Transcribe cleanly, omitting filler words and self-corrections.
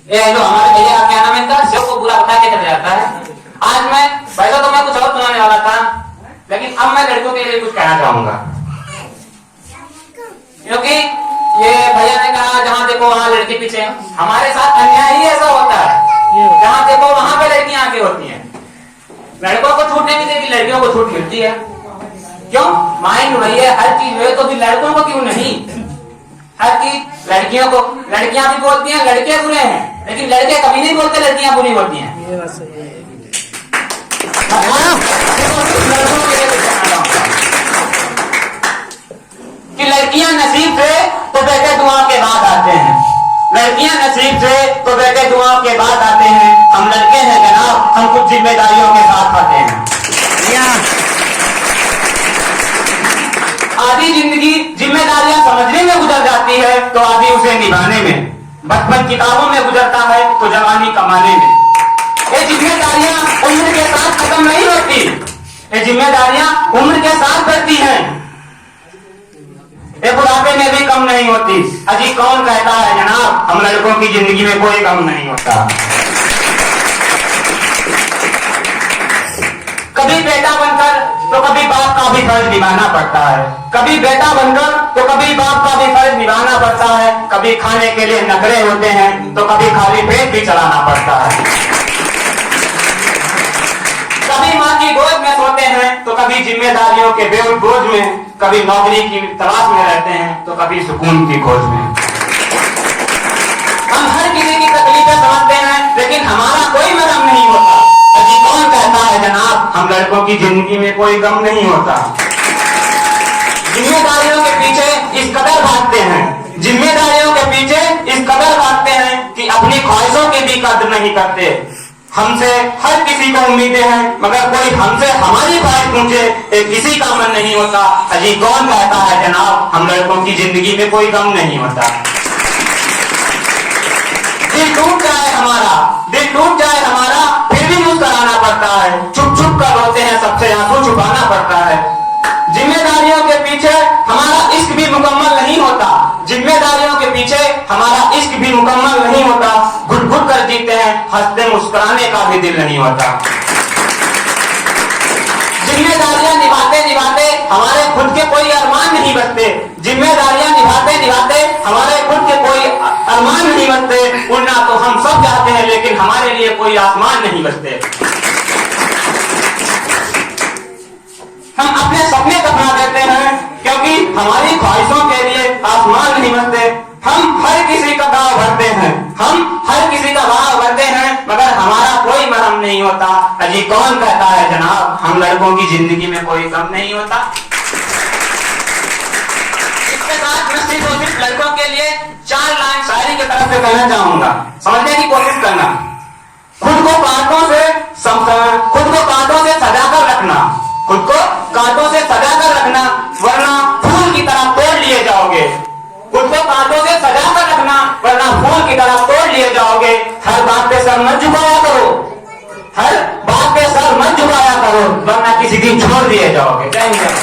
ये लो हमारे भैया का क्या नाम है इनका, शिव को बुरा बता के चले जाता है। आज मैं वैसा तो मैं कुछ और सुनाने वाला था, लेकिन अब मैं लड़कों के लिए कुछ कहना चाहूंगा, क्योंकि ये भैया ने कहा जहां देखो वहां लड़के पीछे। हमारे साथ अन्याय ही ऐसा होता है, जहां देखो वहां पे लड़कियां आगे होती हैं। लड़कों को छूट नहीं मिलती, लड़कियों को छूट मिलती है। क्यों? माइंड वही है, हर चीज है, तो फिर लड़कों को क्यों नहीं? हर चीज लड़कियों को, लड़कियां भी बोलती हैं लड़के बुरे हैं, लेकिन लड़के कभी नहीं बोलते लड़कियां बुरी होती हैं। कि लड़कियां नसीब से तो बेटे दुआ के बाद आते हैं, लड़कियां नसीब से तो बेटे दुआ के बाद आते हैं। हम लड़के हैं जनाब, हम कुछ जिम्मेदारियों के साथ आते हैं। आधी जिंदगी जिम्मेदारियां समझने में गुजर जाती है, तो आधी उसे निभाने में। बचपन किताबों में गुजरता है, तो जवानी कमाने में। ये जिम्मेदारियां उम्र के साथ खत्म नहीं होती, ये जिम्मेदारियां उम्र के साथ बढ़ती हैं, ये बुढ़ापे में भी कम नहीं होती। अजी कौन कहता है जनाब हम लड़कों की जिंदगी में कोई कम नहीं होता? कभी बेटा बनकर तो कभी बाप का भी फर्ज निभाना पड़ता है, कभी बेटा बनकर तो कभी बाप का भी फर्ज निभाना पड़ता है। कभी खाने के लिए नखरे होते हैं, तो कभी खाली पेट भी चलाना पड़ता है। कभी माँ की गोद में सोते हैं, तो कभी जिम्मेदारियों के बोझ में, कभी नौकरी की तलाश में रहते हैं, तो कभी सुकून की खोज में। हम हर किसी की तकलीफें समझते हैं, लेकिन हमारा कोई मरहम नहीं होता। अजी कौन कहता है जनाब हम लड़कों की जिंदगी में कोई गम नहीं होता? जिम्मेदारियों के पीछे इस कदर भागते हैं, जिम्मेदारियों के पीछे इस कदर भागते हैं कि अपनी ख्वाहिशों की भी कदर नहीं करते। हमसे हर किसी को उम्मीदें हैं, मगर कोई हमसे हमारी ख्वाहिश पूछे किसी का मन नहीं होता। अजी कौन कहता है जनाब हम लड़कों की जिंदगी में कोई गम नहीं होता? दिल टूट जाए हमारा, दिल टूट जाए हमारा, फिर भी मुस्कुराना पड़ता है। छुप छुप कर रोते हैं, सबसे आंसू छुपाना पड़ता है। जिम्मेदारियों के पीछे हमारा इश्क भी मुकम्मल नहीं होता, जिम्मेदारियों के पीछे हमारा इश्क भी मुकम्मल नहीं होता। घुट घुट कर जीते हैं, हंसते मुस्कुराने का भी दिल नहीं होता। जिम्मेदारियां निभाते निभाते हमारे खुद के कोई अरमान नहीं बचते, जिम्मेदारियां निभाते निभाते हमारे खुद के कोई अरमान नहीं बचते। उड़ना तो हम सब चाहते हैं, लेकिन हमारे लिए कोई आसमान नहीं बचते। हम अपने सपने दफना देते हैं, क्योंकि हमारी ख्वाहिशों के लिए आसमान नहीं बनते। हम हर किसी का गाँव भरते हैं, हम हर किसी का गाँव भरते हैं, मगर हमारा कोई मरहम नहीं होता। अजी कौन कहता है जनाब हम लड़कों की जिंदगी में कोई गम नहीं होता? इसके साथ मैं सिर्फ लड़कों के लिए 4 लाइन शायरी की तरफ से कहना चाहूंगा, समझने की कोशिश करना। खुद को कांटों से सजाकर रखना, खुद को कांटों से सजाकर रखना, वरना फूल की तरह तोड़ लिए जाओगे। खुद को कांटों से सजाकर रखना, वरना फूल की तरह तोड़ लिए जाओगे। हर बात पे सर मत झुकाया करो, हर बात पे सर मत झुकाया करो, वरना किसी दिन छोड़ दिए जाओगे। जय हिंद।